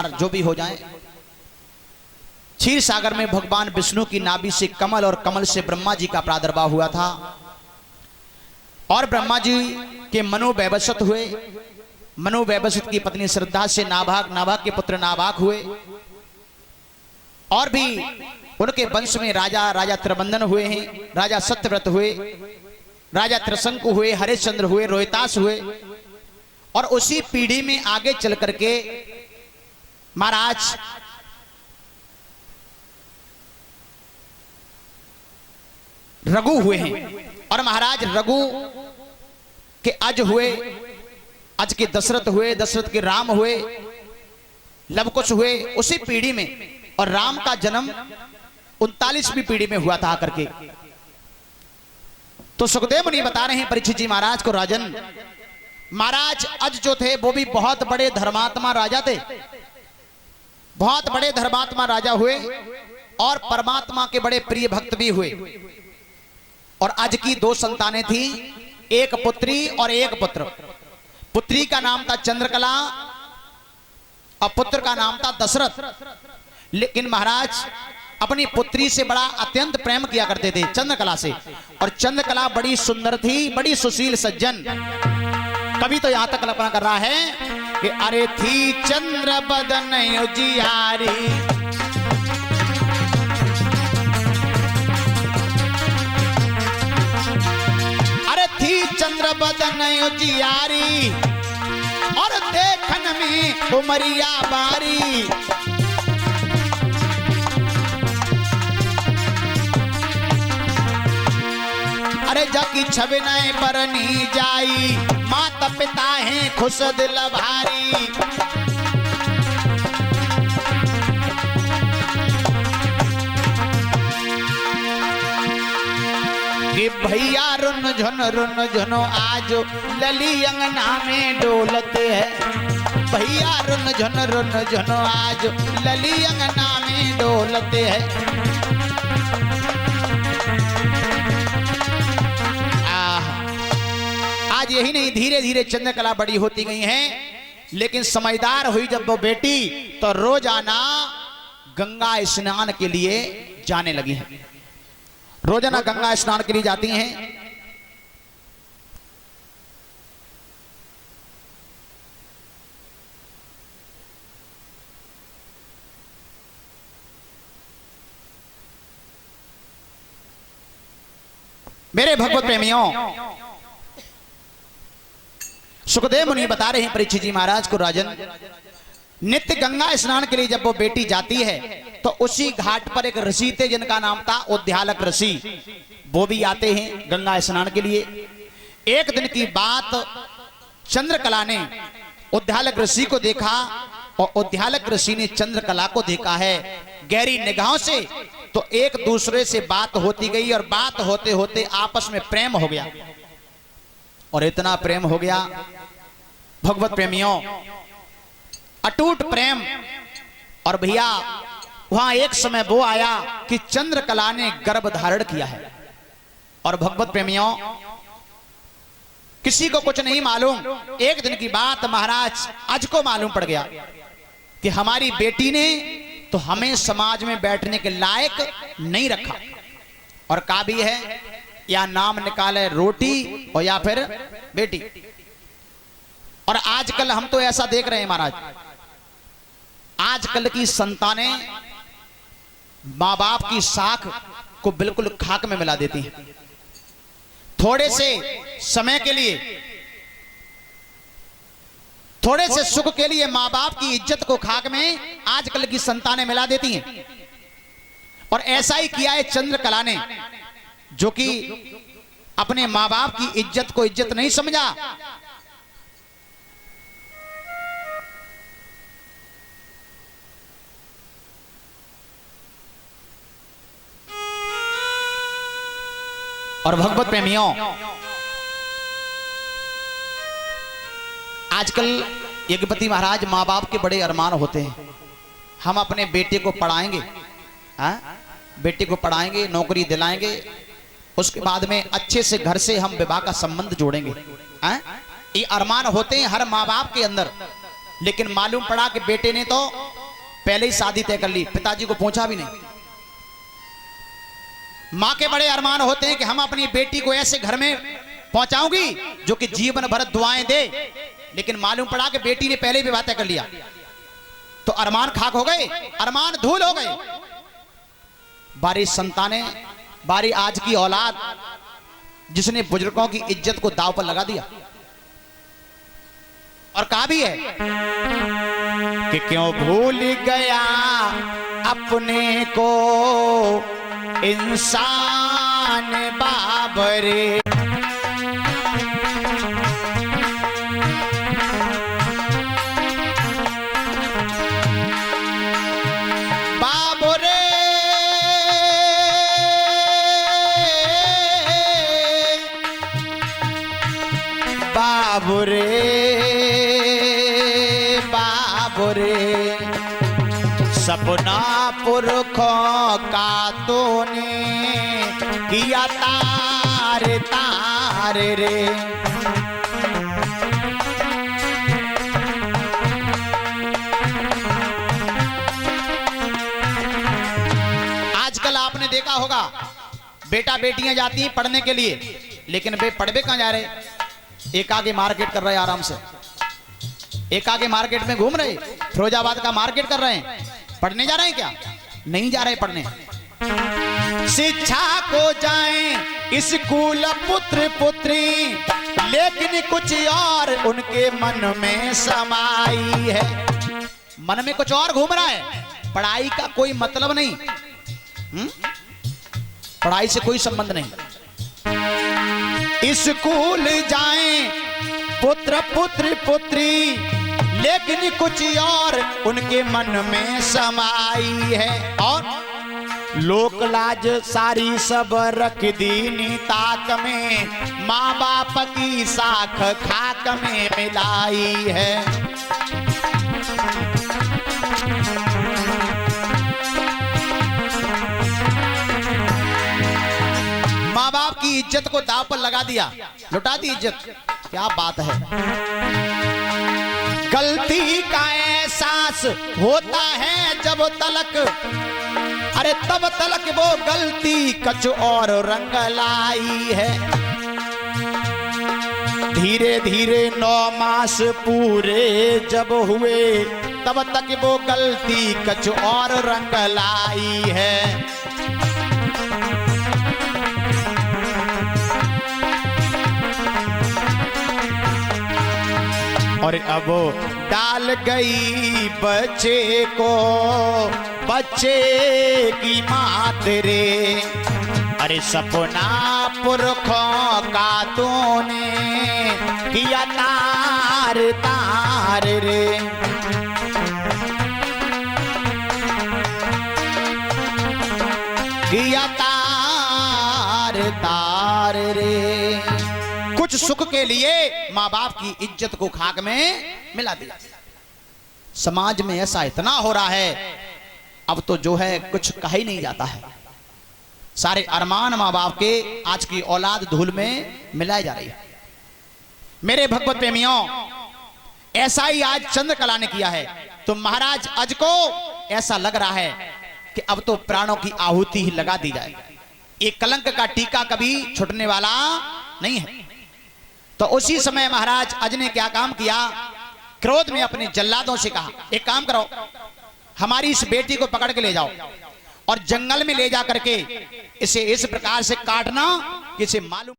जो भी हो जाए, क्षीर सागर में भगवान विष्णु की नाभि से कमल और कमल से ब्रह्मा जी का प्रादुर्भाव हुआ था और ब्रह्मा जी के मनोवैवस्वत हुए। मनोवैवस्वत की पत्नी श्रद्धा से नाभाग, नाभाग के पुत्र नाभाग हुए और भी उनके वंश में राजा त्रिबंधन हुए हैं, राजा सत्यव्रत हुए, राजा त्रिशंकु हुए, हरिश्चंद्र हुए, रोहितास हुए। और उसी पीढ़ी में आगे चल करके महाराज रघु हुए हैं और महाराज रघु के अज हुए, अज के दशरथ हुए, दशरथ के राम हुए, लवकुश हुए उसी पीढ़ी में। और राम का जन्म 39वीं पीढ़ी में हुआ था आकर के। तो सुखदेव मुनि बता रहे हैं परीक्षित जी महाराज को, राजन महाराज अज जो थे वो भी बहुत बड़े धर्मात्मा राजा थे, बहुत बड़े धर्मात्मा राजा हुए और परमात्मा के बड़े प्रिय भक्त भी हुए। और अज की दो संतानें थी, एक पुत्री और एक पुत्र। पुत्री का नाम था चंद्रकला और पुत्र का नाम था दशरथ। लेकिन महाराज अपनी पुत्री से बड़ा अत्यंत प्रेम किया करते थे, चंद्रकला से। और चंद्रकला बड़ी सुंदर थी, बड़ी सुशील सज्जन। कभी तो यहां तक कल्पना कर रहा है कि अरे थी चंद्र बदन उजियारी, अरे थी चंद्र बदन उजियारी और देखन में उमरिया बारी। अरे जाकी छबे बरनी जाई, माता पिता है खुश दिल भारी। कि भैया रुन झुनो आज लली अंगना में डोलते हैं, भैया रुन झुनो आज लली अंगना में डोलते हैं। आज यही नहीं, धीरे धीरे चंद्रकला बड़ी होती गई हैं, लेकिन समझदार हुई जब वो बेटी तो रोजाना गंगा स्नान के लिए जाने लगी हैं, रोजाना गंगा स्नान के लिए जाती हैं। मेरे भगवत प्रेमियों, सुखदेव मुनि बता रहे हैं परीक्षित जी महाराज को, राजन नित्य गंगा स्नान के लिए जब वो बेटी जाती है तो उसी घाट पर एक ऋषि थे जिनका नाम था उद्यालक ऋषि, वो भी आते हैं गंगा स्नान के लिए। एक दिन की बात, चंद्रकला ने उद्यालक ऋषि को देखा और उद्यालक ऋषि ने चंद्रकला को देखा है गहरी निगाहों से। तो एक दूसरे से बात होती गई और बात होते होते आपस में प्रेम हो गया। और इतना प्रेम हो गया भगवत प्रेमियों, अटूट प्रेम। और भैया वहां एक समय वो आया कि चंद्रकला ने गर्भ धारण किया है। और भगवत प्रेमियों, किसी को कुछ नहीं मालूम, एक दिन की बात महाराज अज को मालूम पड़ गया कि हमारी बेटी ने तो हमें समाज में बैठने के लायक नहीं रखा। और कहा भी है या नाम निकाले रोटी और या फिर बेटी। और आजकल हम तो ऐसा देख रहे हैं महाराज, आजकल की संतानें मां बाप की साख को बिल्कुल खाक में मिला देती हैं। थोड़े से समय के लिए, थोड़े से सुख के लिए मां बाप की इज्जत को खाक में आजकल की संतानें मिला देती हैं। और ऐसा ही किया है चंद्रकला ने, जो कि अपने मां बाप की इज्जत को इज्जत नहीं समझा। और भगवत प्रेमियों, आजकल यज्ञपति महाराज मां बाप के बड़े अरमान होते हैं, हम अपने बेटे को पढ़ाएंगे, बेटे को पढ़ाएंगे, नौकरी दिलाएंगे, उसके बाद में अच्छे से घर से हम विवाह का संबंध जोड़ेंगे। ये अरमान होते हैं हर माँ बाप के अंदर। लेकिन मालूम पड़ा कि बेटे ने तो पहले ही शादी तय कर ली, पिताजी को पूछा भी नहीं। मां के बड़े अरमान होते हैं कि हम अपनी बेटी को ऐसे घर में पहुंचाऊंगी जो कि जीवन भर दुआएं दे, लेकिन मालूम पड़ा कि बेटी ने पहले ही विवाह तय कर लिया, तो अरमान खाक हो गए, अरमान धूल हो गए। बारी संतानें, बारी आज की औलाद जिसने बुजुर्गों की इज्जत को दांव पर लगा दिया। और कहा भी है कि क्यों भूल गया अपने को इंसान बाबरे। बाबरे बाबरे बाबरे, सपना पुरखों का तूने किया तार तार रे। आजकल आपने देखा होगा बेटा बेटियां जाती हैं पढ़ने के लिए, लेकिन वे पढ़वे कहां जा रहे? एक आगे मार्केट कर रहे हैं आराम से, एक आगे मार्केट में घूम रहे, फिरोजाबाद का मार्केट कर रहे हैं। पढ़ने जा रहे हैं क्या? नहीं जा रहे पढ़ने। शिक्षा को जाएं स्कूल पुत्र पुत्री, लेकिन कुछ और उनके मन में समाई है। मन में कुछ और घूम रहा है, पढ़ाई का कोई मतलब नहीं, पढ़ाई से कोई संबंध नहीं। स्कूल जाएं पुत्र पुत्र पुत्री, लेकिन कुछ और उनके मन में समाई है। और लोक लाज सारी सब रख दी ताक में, माँ बाप की साख खाक में मिलाई है। माँ बाप की इज्जत को दांव पर लगा दिया, लुटा दी इज्जत। क्या बात है। गलती का एहसास होता है जब तलक, अरे तब तलक वो गलती कछ और रंग लाई है। धीरे धीरे 9 मास पूरे जब हुए, तब तक वो गलती कछ और रंग लाई है। और अब डाल गई बच्चे को बच्चे की मात रे। अरे सपना पुरखों का तूने किया तार तार रे। किया तार तार रे। कुछ सुख के लिए माँ बाप की इज्जत को खाक में मिला दिया। समाज में ऐसा इतना हो रहा है, अब तो जो है कुछ कहा ही नहीं जाता है। सारे अरमान माँ बाप के आज की औलाद धूल में मिलाई जा रही है। मेरे भगवत प्रेमियों, ऐसा ही आज चंद्रकला ने किया है। तो महाराज अज को ऐसा लग रहा है कि अब तो प्राणों की आहुति ही लगा दी जाए। एक कलंक का टीका कभी छुटने वाला नहीं है। तो उसी समय महाराज अज ने क्या काम किया, क्रोध में अपने जल्लादों से कहा, एक काम करो, हमारी इस बेटी को पकड़ के ले जाओ और जंगल में ले जा करके इसे इस प्रकार से काटना कि इसे मालूम